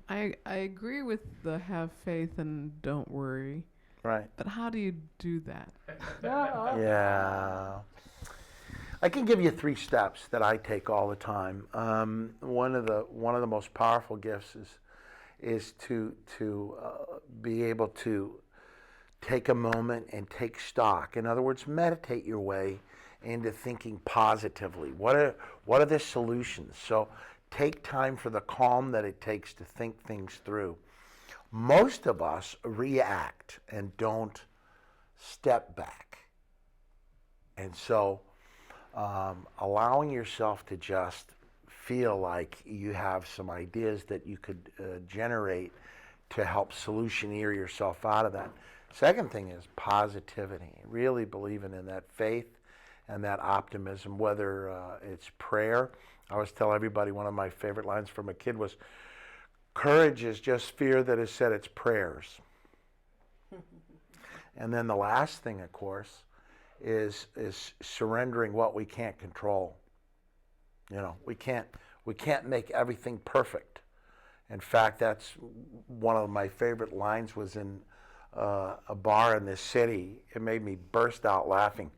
I agree with the have faith and don't worry. Right. But how do you do that? Yeah. I can give you 3 steps that I take all the time. One of the most powerful gifts is to be able to take a moment and take stock. In other words, meditate your way into thinking positively. What are the solutions? So take time for the calm that it takes to think things through. Most of us react and don't step back. And so allowing yourself to just feel like you have some ideas that you could generate to help solutioneer yourself out of that. Second thing is positivity, really believing in that faith and that optimism, whether it's prayer. I always tell everybody one of my favorite lines from a kid was, courage is just fear that has said its prayers. And then the last thing, of course, is surrendering what we can't control. You know, we can't make everything perfect. In fact, that's one of my favorite lines was in a bar in this city. It made me burst out laughing.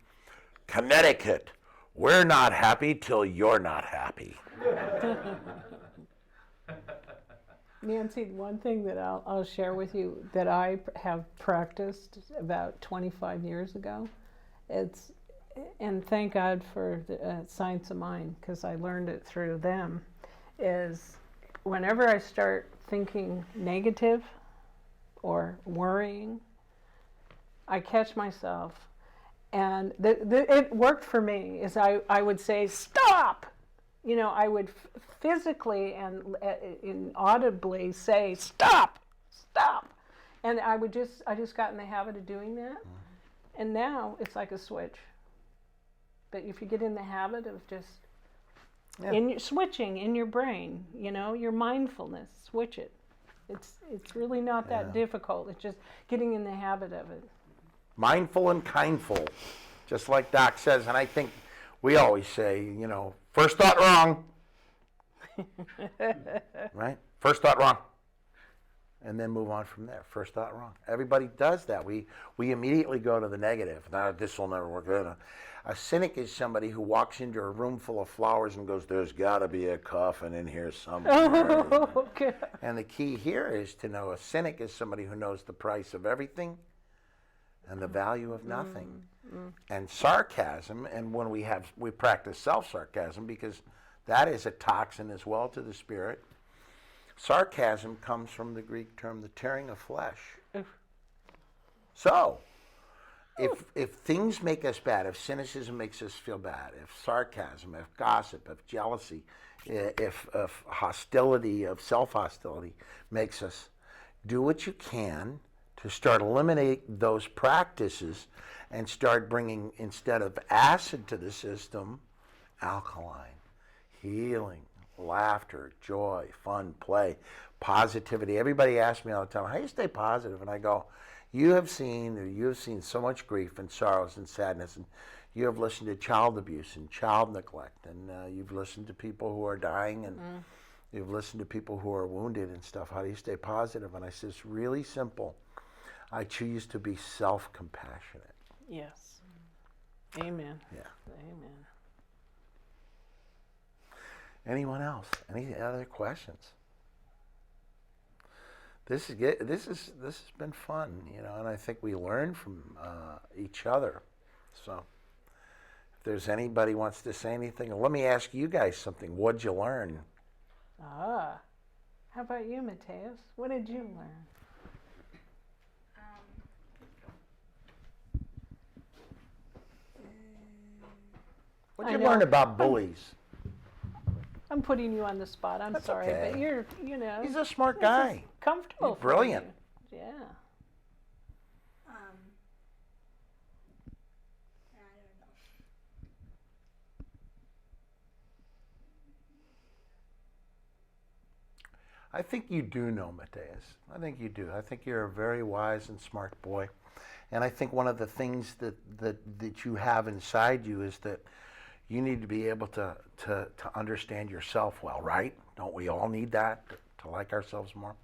Connecticut, we're not happy till you're not happy. Nancy, one thing that I'll share with you that I have practiced about 25 years ago, and thank God for the Science of Mind, because I learned it through them, is whenever I start thinking negative or worrying, I catch myself. And it worked for me, is I would say, stop! You know, I would physically and audibly say, stop, stop. And I just got in the habit of doing that. And now it's like a switch. But if you get in the habit of just switching in your brain, you know, your mindfulness, switch it. It's really not that difficult. It's just getting in the habit of it. Mindful and kindful, just like Doc says. And I think we always say, you know, first thought wrong. Right? First thought wrong. And then move on from there. First thought wrong. Everybody does that. We immediately go to the negative. No, this will never work. A cynic is somebody who walks into a room full of flowers and goes, there's got to be a coffin in here somewhere. Oh, okay. And the key here is to know a cynic is somebody who knows the price of everything and the value of nothing. And sarcasm, and when we practice self-sarcasm, because That is a toxin as well to the spirit. Sarcasm comes from the Greek term, the tearing of flesh. So, if things make us bad, if cynicism makes us feel bad, if sarcasm, if gossip, if jealousy, if hostility, of self-hostility makes us, do what you can to start eliminating those practices and start bringing, instead of acid to the system, alkaline, healing, laughter, joy, fun, play, positivity. Everybody asks me all the time, how do you stay positive? And I go, you have seen so much grief and sorrows and sadness, and you have listened to child abuse and child neglect, and you've listened to people who are dying, and you've listened to people who are wounded and stuff. How do you stay positive? And I say, it's really simple. I choose to be self-compassionate. Yes. Amen. Yeah. Amen. Anyone else? Any other questions? This has been fun, you know, and I think we learn from each other. So, if there's anybody wants to say anything, let me ask you guys something. What'd you learn? How about you, Mateus? What did you learn? What'd you learn about bullies? I'm putting you on the spot. I'm That's sorry, okay. but you're, you know. He's a smart this guy. is comfortable. He's brilliant. For you. Yeah. I don't know. I think you do know, Mateus. I think you do. I think you're a very wise and smart boy. And I think one of the things that you have inside you is that you need to be able to understand yourself well, right? Don't we all need that to like ourselves more?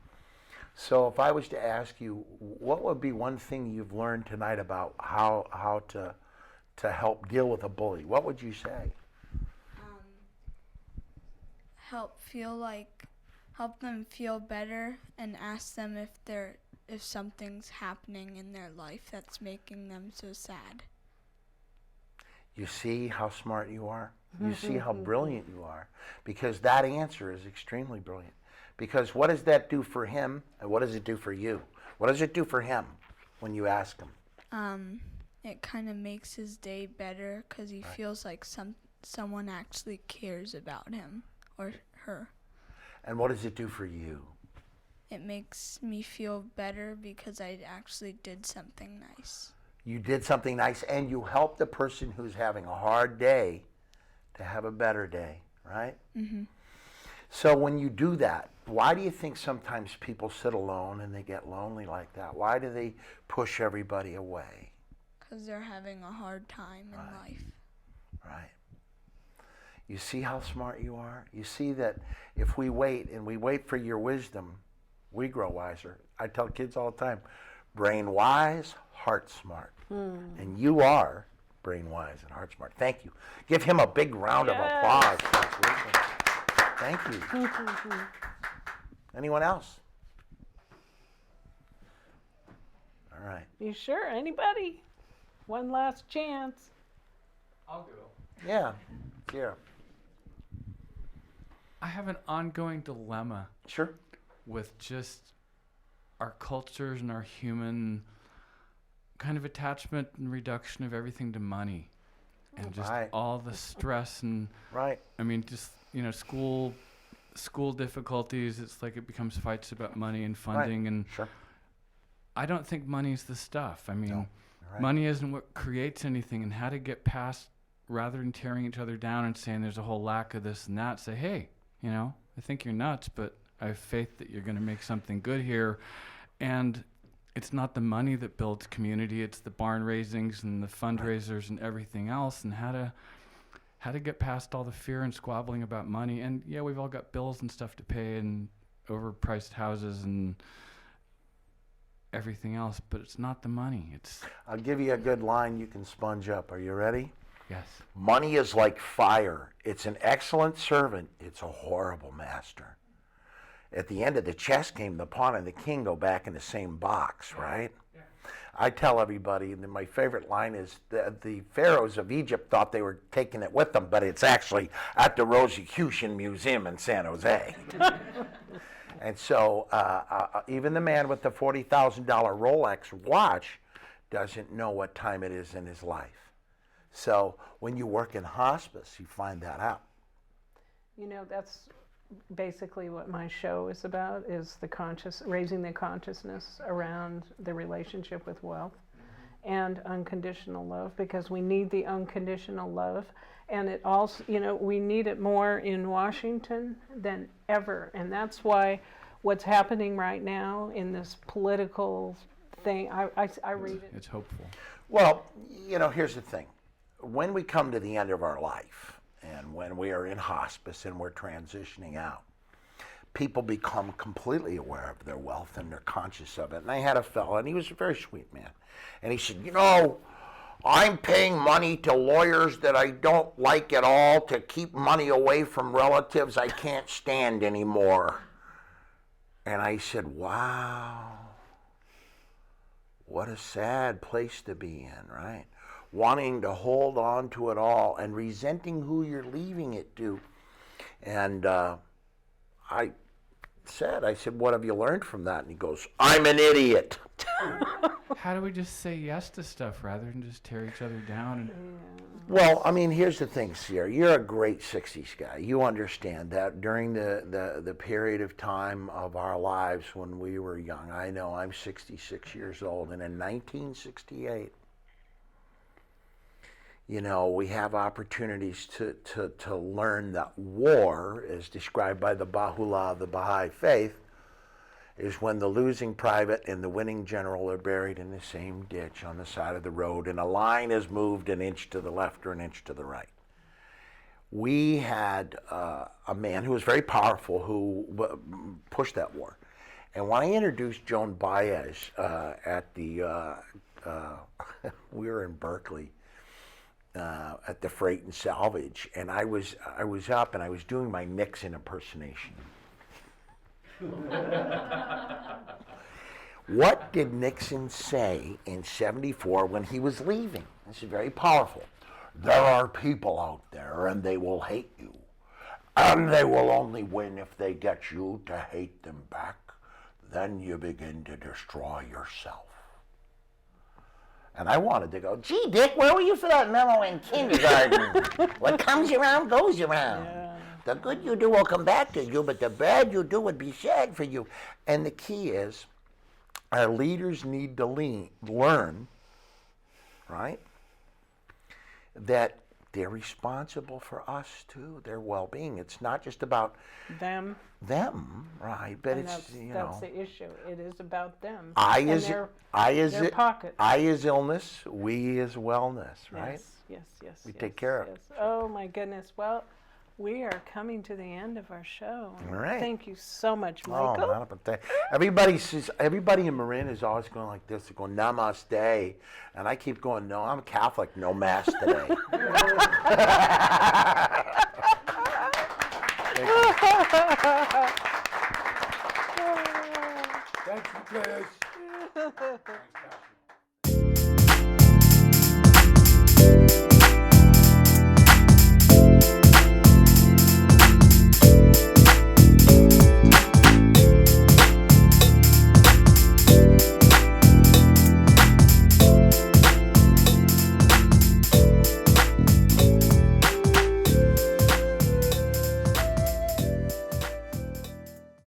So if I was to ask you, what would be one thing you've learned tonight about how to help deal with a bully? What would you say? Help them feel better, and ask them if something's happening in their life that's making them so sad. You see how smart you are? You see how brilliant you are? Because that answer is extremely brilliant. Because what does that do for him, and what does it do for you? What does it do for him when you ask him? It kind of makes his day better because he feels like someone actually cares about him or her. And what does it do for you? It makes me feel better because I actually did something nice. You did something nice, and you helped the person who's having a hard day to have a better day, right? Mm-hmm. So when you do that, why do you think sometimes people sit alone and they get lonely like that? Why do they push everybody away? Because they're having a hard time in life. Right. You see how smart you are? You see that if we wait and we wait for your wisdom, we grow wiser. I tell kids all the time, brain wise, heart smart. And you are brain wise and heart smart. Thank you. Give him a big round of applause. Thank you. Anyone else? All right. You sure? Anybody? One last chance. I'll go. Yeah. Yeah. I have an ongoing dilemma Sure. with just our cultures and our human kind of attachment and reduction of everything to money, and just Right. all the stress and Right. I mean, just school difficulties. It's like it becomes fights about money and funding, and Sure. I don't think money's the stuff. I mean, No, you're right. money isn't what creates anything, and how to get past, rather than tearing each other down and saying there's a whole lack of this and that, say, hey, I think you're nuts, but I have faith that you're going to make something good here. And it's not the money that builds community, it's the barn raisings and the fundraisers and everything else, and how to get past all the fear and squabbling about money. And yeah, we've all got bills and stuff to pay and overpriced houses and everything else, but it's not the money. I'll give you a good line you can sponge up. Are you ready? Yes. Money is like fire. It's an excellent servant. It's a horrible master. At the end of the chess game, the pawn and the king go back in the same box, right? Yeah. I tell everybody, and my favorite line is the pharaohs of Egypt thought they were taking it with them, but it's actually at the Rosicrucian Museum in San Jose. And so even the man with the $40,000 Rolex watch doesn't know what time it is in his life. So when you work in hospice, you find that out. You know, that's basically what my show is about, is raising the consciousness around the relationship with wealth and unconditional love, because we need the unconditional love. And it also, you know, we need it more in Washington than ever. And that's why what's happening right now in this political thing, I read it. It's hopeful. Well, you know, here's the thing. When we come to the end of our life, and when we are in hospice and we're transitioning out, people become completely aware of their wealth and they're conscious of it. And I had a fellow, and he was a very sweet man. And he said, you know, I'm paying money to lawyers that I don't like at all to keep money away from relatives I can't stand anymore. And I said, wow, what a sad place to be in, right? Wanting to hold on to it all and resenting who you're leaving it to. And I said, what have you learned from that? And he goes, I'm an idiot. How do we just say yes to stuff rather than just tear each other down? And Well, I mean, here's the thing, Sierra. You're a great 60s guy. You understand that during the period of time of our lives when we were young. I know I'm 66 years old, and in 1968, you know, we have opportunities to learn that war, as described by the Baha'u'llah, the Baha'i faith, is when the losing private and the winning general are buried in the same ditch on the side of the road, and a line is moved an inch to the left or an inch to the right. We had a man who was very powerful who pushed that war. And when I introduced Joan Baez at the, we were in Berkeley, at the Freight and Salvage, and I was up and I was doing my Nixon impersonation. What did Nixon say in '74 when he was leaving? This is very powerful. There are people out there and they will hate you, and they will only win if they get you to hate them back. Then you begin to destroy yourself. And I wanted to go, gee, Dick, where were you for that memo in kindergarten? What comes around goes around. Yeah. The good you do will come back to you, but the bad you do would be sad for you. And the key is, our leaders need to learn, right, that they're responsible for us too, their well-being. It's not just about them, right? But and it's that's the issue. It is about them. I their pocket. I is illness, we is wellness, right? Yes. We take care of it. Oh my goodness. Well, we are coming to the end of our show. All right. Thank you so much, Michael. Oh, man, everybody in Marin is always going like this. They're going, namaste. And I keep going, no, I'm Catholic, no mass today. Thank you, Chris. Thanks,